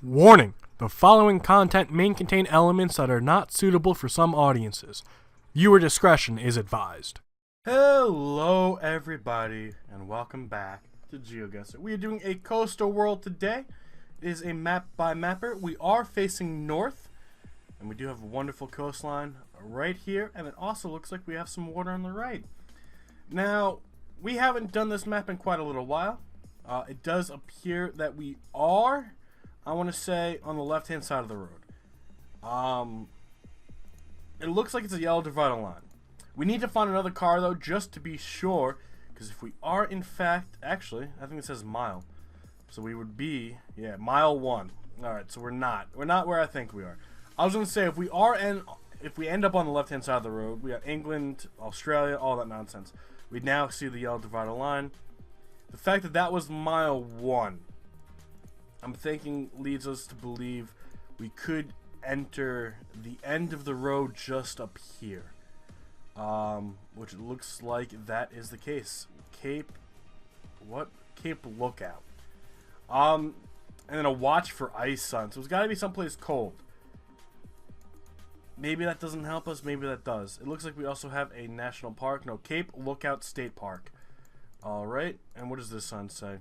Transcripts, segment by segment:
Warning: the following content may contain elements that are not suitable for some audiences. Viewer discretion is advised. Hello everybody, and welcome back to Geoguessr. We are doing a coastal world today. It is a map by mapper. We are facing north, and we do have a wonderful coastline right here, and it also looks like we have some water on the right. Now, we haven't done this map in quite a little while. It does appear that we are, I want to say, on the left-hand side of the road. It looks like it's a yellow divider line. We need to find another car, though, just to be sure, because if we are, in fact, actually, I think it says mile. So we would be, yeah, mile 1. Alright, so we're not where I think we are. I was going to say, if we end up on the left-hand side of the road, we got England, Australia, all that nonsense. We now see the yellow divider line. The fact that that was mile 1, I'm thinking leads us to believe we could enter the end of the road just up here. Which it looks like that is the case. Cape Lookout. And then a watch for ice sun. So it's got to be someplace cold. Maybe that doesn't help us. Maybe that does. It looks like we also have a national park. No, Cape Lookout State Park. Alright. And what does this sign say?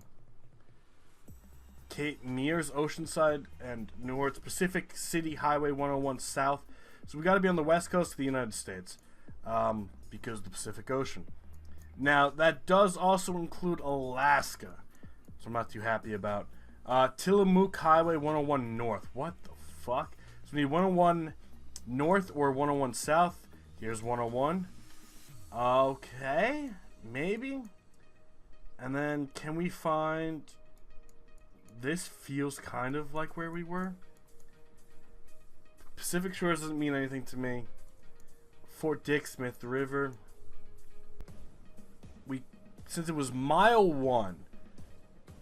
Cape Mears, Oceanside, and Newart's Pacific City Highway 101 South. So we got to be on the west coast of the United States. Because of the Pacific Ocean. Now, that does also include Alaska. So I'm not too happy about. Tillamook Highway 101 North. What the fuck? So we need 101 North or 101 South. Here's 101. Okay. Maybe. And then, can we find... This feels kind of like where we were. Pacific Shores doesn't mean anything to me. Fort Dick, Smith River. Since it was mile 1,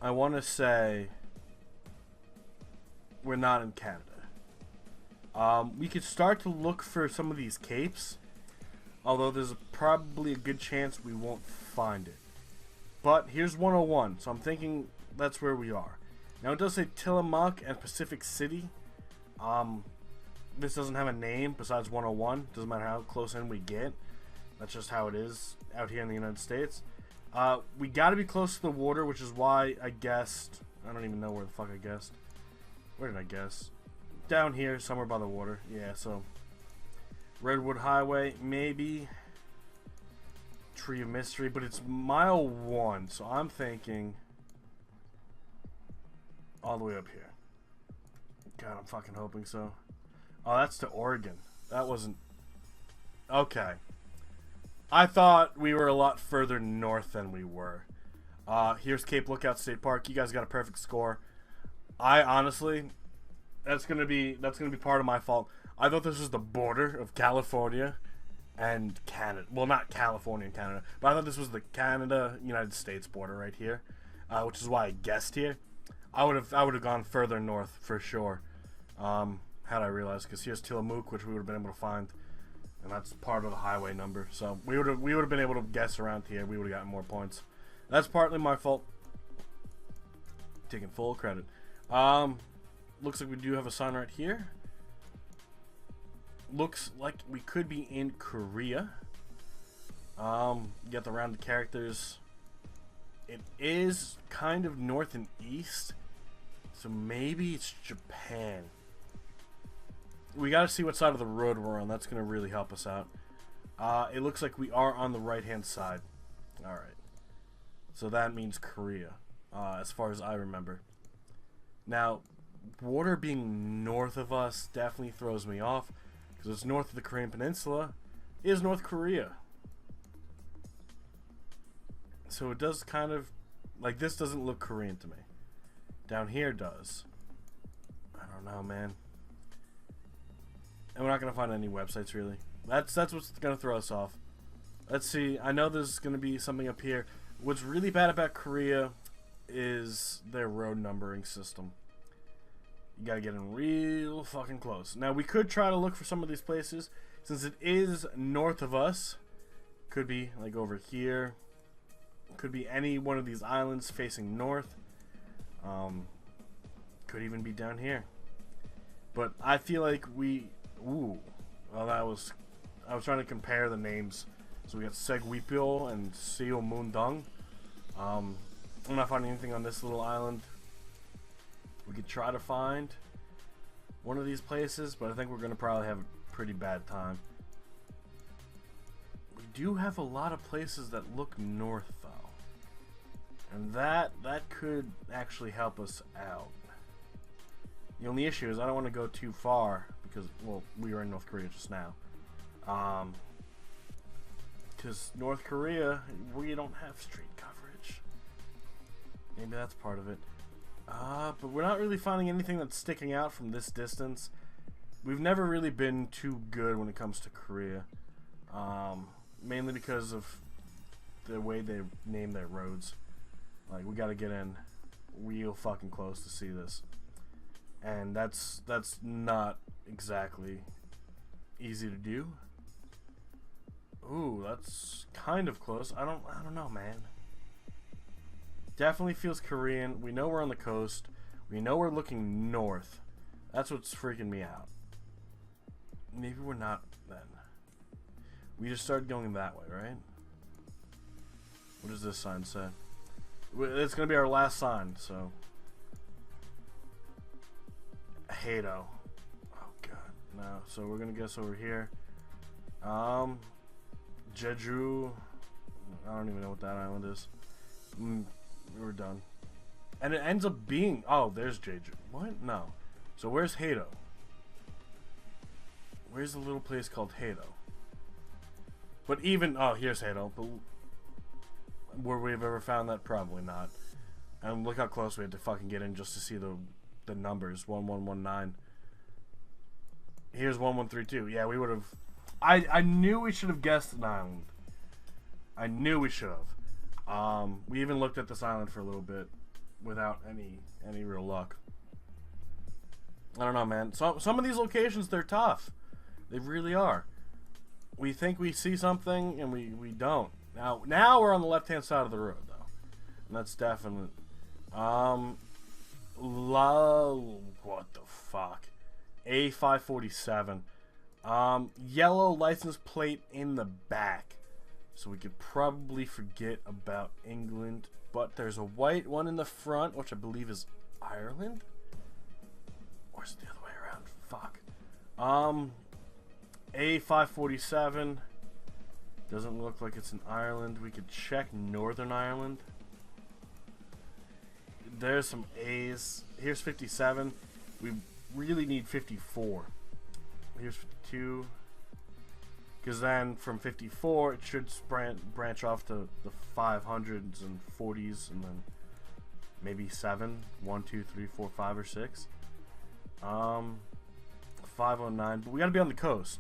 I want to say we're not in Canada. We could start to look for some of these capes, although there's probably a good chance we won't find it. But here's 101, so I'm thinking that's where we are. Now it does say Tillamook and Pacific City. This doesn't have a name besides 101. Doesn't matter how close in we get. That's just how it is out here in the United States. We got to be close to the water, which is why I guessed. I don't even know where the fuck I guessed. Where did I guess? Down here, somewhere by the water. Yeah, so Redwood Highway, maybe. Tree of Mystery, but it's mile 1, so I'm thinking all the way up here. God, I'm fucking hoping so. Oh, that's to Oregon. That wasn't... Okay. I thought we were a lot further north than we were. Here's Cape Lookout State Park. You guys got a perfect score. I honestly... That's gonna be part of my fault. I thought this was the border of California and Canada. Well, not California and Canada, but I thought this was the Canada-United States border right here. Which is why I guessed here. I would have gone further north for sure. Had I realized, because here's Tillamook, which we would have been able to find, and that's part of the highway number. So we would have been able to guess around here. We would have gotten more points. That's partly my fault. Taking full credit. Looks like we do have a sign right here. Looks like we could be in Korea. You got the rounded characters. It is kind of north and east, so maybe it's Japan. We got to see what side of the road we're on. That's going to really help us out. It looks like we are on the right-hand side. Alright. So that means Korea, as far as I remember. Now, water being north of us definitely throws me off, because it's north of the Korean Peninsula is North Korea. So it does kind of... Like, this doesn't look Korean to me. Down here does. I don't know, man. And we're not going to find any websites, really. That's what's going to throw us off. Let's see. I know there's going to be something up here. What's really bad about Korea is their road numbering system. You got to get in real fucking close. Now, we could try to look for some of these places. Since it is north of us. Could be, like, over here. Could be any one of these islands facing north. Could even be down here. But I feel like we... Ooh. Well, that was... I was trying to compare the names. So we got Seguipio and Seo Mundung. I'm not finding anything on this little island. We could try to find one of these places, but I think we're going to probably have a pretty bad time. We do have a lot of places that look north, though. And that could actually help us out. The only issue is I don't want to go too far because, well, we were in North Korea just now. Because North Korea, we don't have street coverage. Maybe that's part of it. But we're not really finding anything that's sticking out from this distance. We've never really been too good when it comes to Korea. Mainly because of the way they name their roads. Like, we gotta get in real fucking close to see this. And that's not exactly easy to do. Ooh, that's kind of close. I don't know, man. Definitely feels Korean. We know we're on the coast. We know we're looking north. That's what's freaking me out. Maybe we're not then. We just started going that way, right? What does this sign say? It's gonna be our last sign, so. Hato. Oh god, no. So we're gonna guess over here. Jeju. I don't even know what that island is. We're done. And it ends up being... Oh, there's Jeju. What? No. So where's Hato? Where's the little place called Hato? But even... Oh, here's Hato. But where we've ever found that? Probably not. And look how close we had to fucking get in just to see the numbers. 1119. Here's 1132. Yeah, we would have... I knew we should have guessed an island. I knew we should have. We even looked at this island for a little bit without any real luck. I don't know, man. Some of these locations, they're tough. They really are. We think we see something and we don't. Now we're on the left-hand side of the road, though. And that's definite. What the fuck? A547. Yellow license plate in the back. So we could probably forget about England. But there's a white one in the front, which I believe is Ireland? Or is it the other way around? Fuck. A547. Doesn't look like it's in Ireland. We could check Northern Ireland. There's some A's. Here's 57. We really need 54. Here's 52. Because then from 54, it should branch off to the 500s and 40s, and then maybe 7. 1, 2, 3, 4, 5, or 6. 509. But we gotta be on the coast.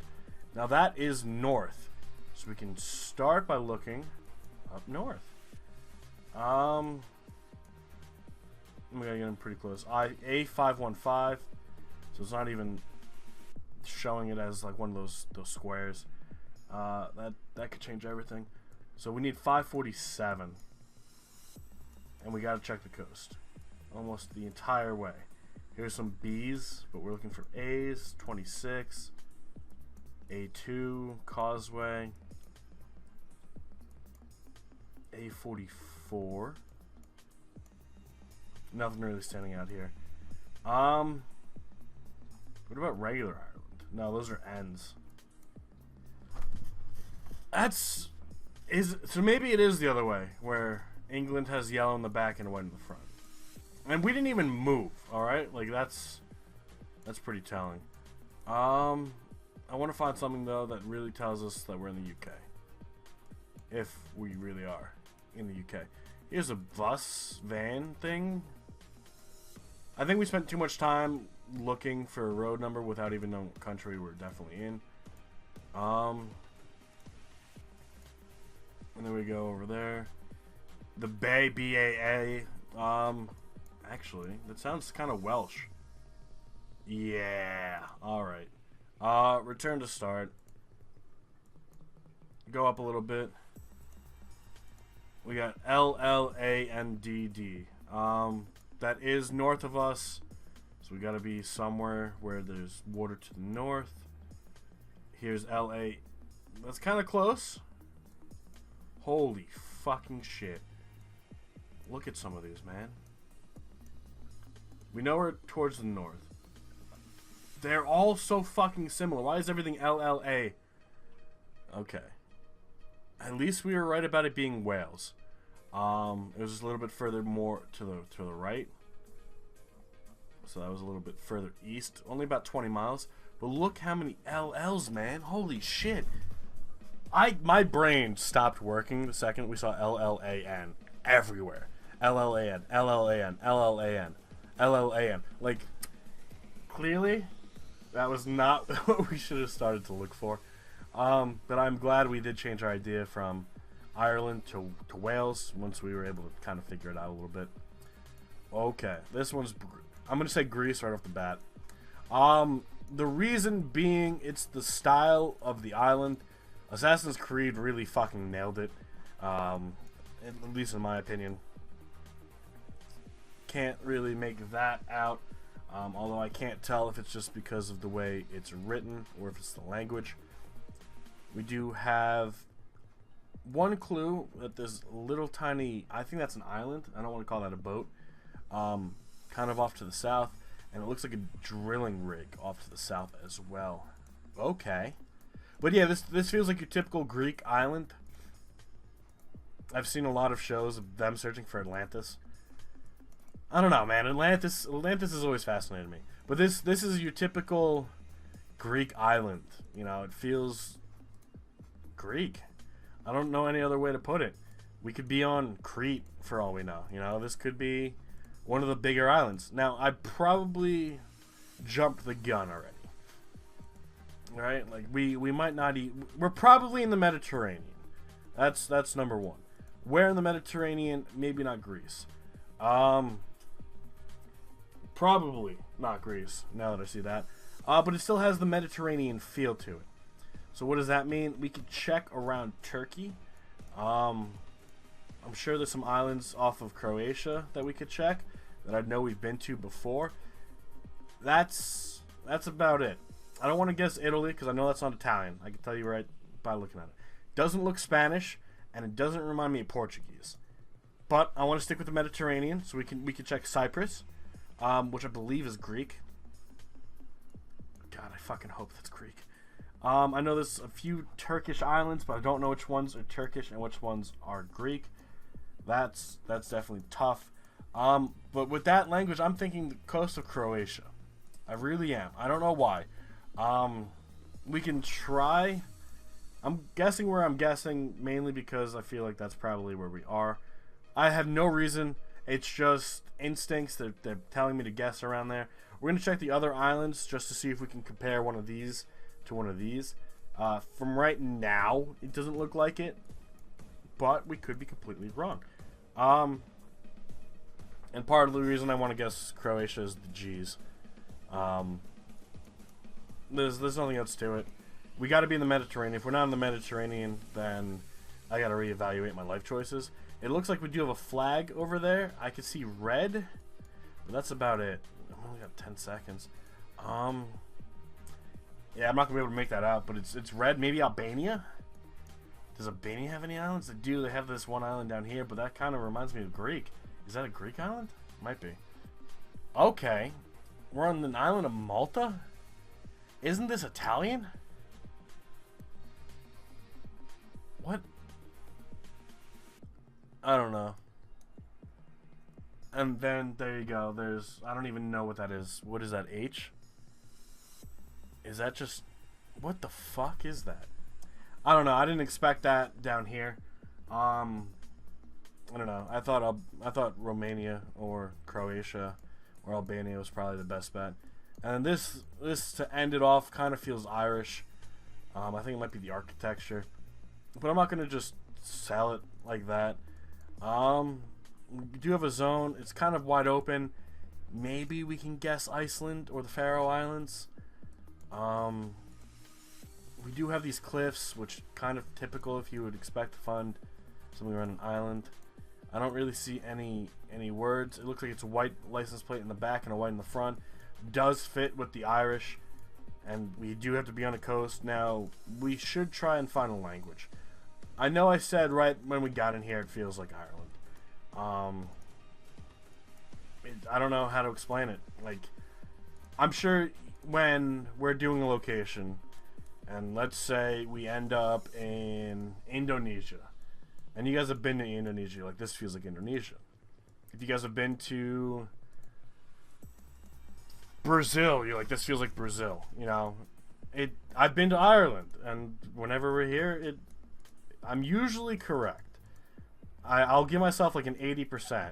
Now that is north. So we can start by looking up north. We gotta get in pretty close. A515. So it's not even showing it as like one of those squares. That could change everything. So we need 547. And we gotta check the coast. Almost the entire way. Here's some B's, but we're looking for A's. 26. A2, Causeway. A44. Nothing really standing out here. What about regular Ireland? No, those are N's. So maybe it is the other way, where England has yellow in the back and white in the front. And we didn't even move, alright? Like, that's pretty telling. I want to find something, though, that really tells us that we're in the UK. If we really are in the UK. Here's a bus van thing. I think we spent too much time looking for a road number without even knowing what country we're definitely in. And then we go over there. The Bay, B-A-A. Actually, that sounds kind of Welsh. Yeah. Alright. Return to start. Go up a little bit. We got LLA and DD. That is north of us. So we gotta be somewhere where there's water to the north. Here's LA. That's kind of close. Holy fucking shit. Look at some of these, man. We know we're towards the north. They're all so fucking similar. Why is everything LLA? Okay. At least we were right about it being Wales. It was just a little bit further more to the right. So that was a little bit further east. Only about 20 miles. But look how many LLs, man. Holy shit. My brain stopped working the second we saw LLAN everywhere. LLAN, LLAN, LLAN, LLAN. Like, clearly, that was not what we should have started to look for. But I'm glad we did change our idea from Ireland to Wales once we were able to kind of figure it out a little bit. Okay, this one's... I'm going to say Greece right off the bat. The reason being, it's the style of the island. Assassin's Creed really fucking nailed it. At least in my opinion. Can't really make that out. Although I can't tell if it's just because of the way it's written or if it's the language. We do have one clue that there's a little tiny... I think that's an island. I don't want to call that a boat. Kind of off to the south. And it looks like a drilling rig off to the south as well. Okay. But yeah, this feels like your typical Greek island. I've seen a lot of shows of them searching for Atlantis. I don't know, man. Atlantis has always fascinated me. But this is your typical Greek island. You know, it feels Greek. I don't know any other way to put it. We could be on Crete for all we know. You know, this could be one of the bigger islands. Now, I probably jumped the gun already. Right? Like, we might not eat... We're probably in the Mediterranean. That's number one. Where in the Mediterranean? Maybe not Greece. Probably not Greece, now that I see that. But it still has the Mediterranean feel to it. So what does that mean? We could check around Turkey. I'm sure there's some islands off of Croatia that we could check that I know we've been to before. That's about it. I don't want to guess Italy because I know that's not Italian. I can tell you right by looking at it. Doesn't look Spanish, and it doesn't remind me of Portuguese. But I want to stick with the Mediterranean, so we can check Cyprus, which I believe is Greek. God, I fucking hope that's Greek. I know there's a few Turkish islands, but I don't know which ones are Turkish and which ones are Greek. That's definitely tough. But with that language, I'm thinking the coast of Croatia. I really am. I don't know why. We can try. I'm guessing where I'm guessing, mainly because I feel like that's probably where we are. I have no reason. It's just instincts. They're telling me to guess around there. We're going to check the other islands just to see if we can compare one of these to one of these. From right now, it doesn't look like it, but we could be completely wrong. And part of the reason I want to guess Croatia is the G's. There's nothing else to it. We got to be in the Mediterranean. If we're not in the Mediterranean, then I got to reevaluate my life choices. It looks like we do have a flag over there. I can see red, but that's about it. I've only got 10 seconds. Yeah, I'm not gonna be able to make that out, but it's red. Maybe Albania. Does Albania have any islands? They do. They have this one island down here, but that kind of reminds me of Greek. Is that a Greek island? Might be. Okay, we're on the island of Malta. Isn't this Italian? What? I don't know. And then there you go. There's, I don't even know what that is. What is that? H? Is that just, what the fuck is that? I don't know. I didn't expect that down here. I don't know. I thought Romania or Croatia or Albania was probably the best bet. And this to end it off kind of feels Irish. I think it might be the architecture, but I'm not gonna just sell it like that. We do have a zone. It's kind of wide open. Maybe we can guess Iceland or the Faroe Islands. We do have these cliffs, which kind of typical if you would expect to find something around an island. I don't really see any words. It looks like it's a white license plate in the back and a white in the front. does fit with the Irish, and we do have to be on the coast. Now, we should try and find a language. I know I said right when we got in here it feels like Ireland. I don't know how to explain it. Like, I'm sure when we're doing a location, and let's say we end up in Indonesia, and you guys have been to Indonesia, like, this feels like Indonesia. If you guys have been to Brazil, you're like, this feels like Brazil, you know. I've been to Ireland, and whenever we're here, I'm usually correct. I'll give myself like an 80%.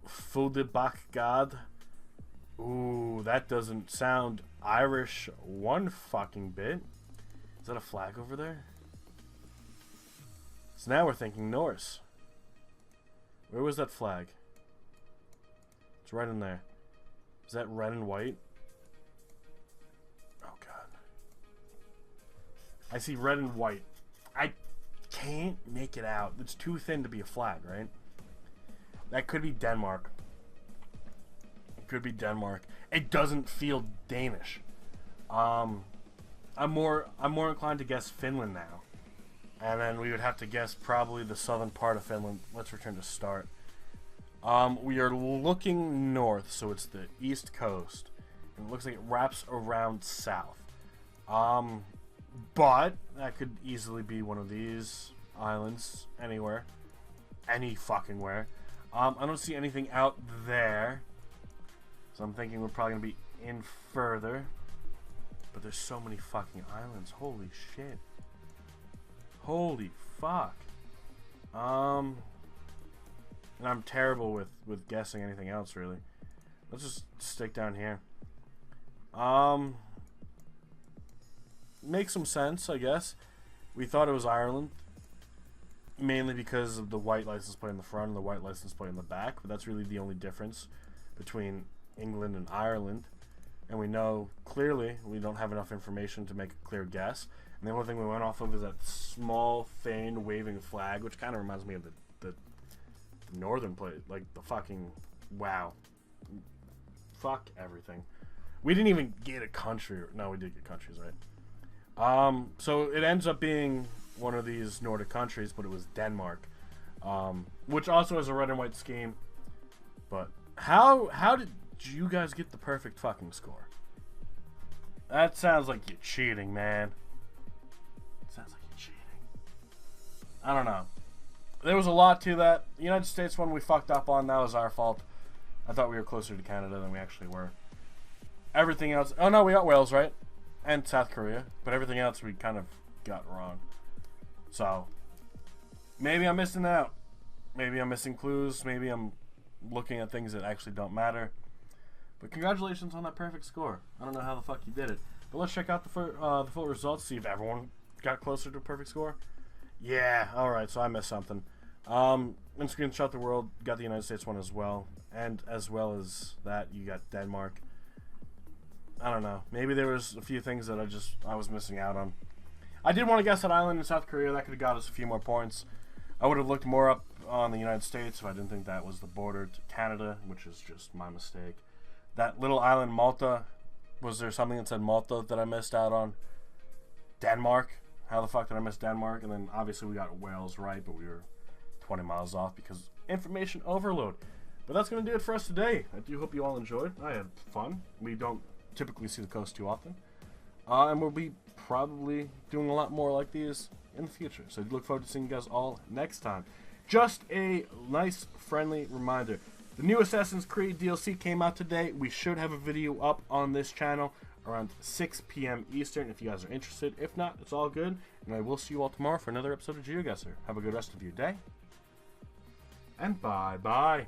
Fude Bakgad. Ooh, that doesn't sound Irish one fucking bit. Is that a flag over there? So now we're thinking Norse. Where was that flag? It's right in there. Is that red and white? Oh god. I see red and white. I can't make it out. It's too thin to be a flag, right? That could be Denmark. It could be Denmark. It doesn't feel Danish. I'm more inclined to guess Finland now. And then we would have to guess probably the southern part of Finland. Let's return to start. We are looking north, so it's the east coast. And it looks like it wraps around south. But that could easily be one of these islands anywhere. Any fucking where. I don't see anything out there. So I'm thinking we're probably going to be in further. But there's so many fucking islands. Holy shit. Holy fuck. And I'm terrible with guessing anything else, really. Let's just stick down here. Makes some sense, I guess. We thought it was Ireland. Mainly because of the white license plate in the front and the white license plate in the back. But that's really the only difference between England and Ireland. And we know clearly we don't have enough information to make a clear guess. And the only thing we went off of is that small, faint, waving flag, which kind of reminds me of the northern plate. Like the fucking... Wow. Fuck everything. We didn't even get a country. No, we did get countries, right? So it ends up being one of these Nordic countries, but it was Denmark, which also has a red and white scheme. But how did you guys get the perfect fucking score? That sounds like you're cheating, man. Sounds like you're cheating. I don't know. There was a lot to that. The United States one we fucked up on. That was our fault. I thought we were closer to Canada than we actually were. Everything else... Oh no, we got Wales, right? And South Korea. But everything else we kind of got wrong. So, maybe I'm missing out. Maybe I'm missing clues. Maybe I'm looking at things that actually don't matter. But congratulations on that perfect score. I don't know how the fuck you did it. But let's check out the full results, see if everyone got closer to a perfect score. Yeah, alright, so I missed something. In Screenshot the World, got the United States one as well. And as well as that, you got Denmark. I don't know. Maybe there was a few things that I was missing out on. I did want to guess that island in South Korea. That could have got us a few more points. I would have looked more up on the United States if I didn't think that was the border to Canada, which is just my mistake. That little island, Malta. Was there something that said Malta that I missed out on? Denmark? How the fuck did I miss Denmark? And then obviously we got Wales right, but we were 20 miles off because information overload. But that's going to do it for us today. I do hope you all enjoyed. I had fun. We don't typically see the coast too often. And we'll be probably doing a lot more like these in the future. So I look forward to seeing you guys all next time. Just a nice, friendly reminder. The new Assassin's Creed DLC came out today. We should have a video up on this channel around 6 p.m. Eastern if you guys are interested. If not, it's all good. And I will see you all tomorrow for another episode of Geoguessr. Have a good rest of your day. And bye-bye.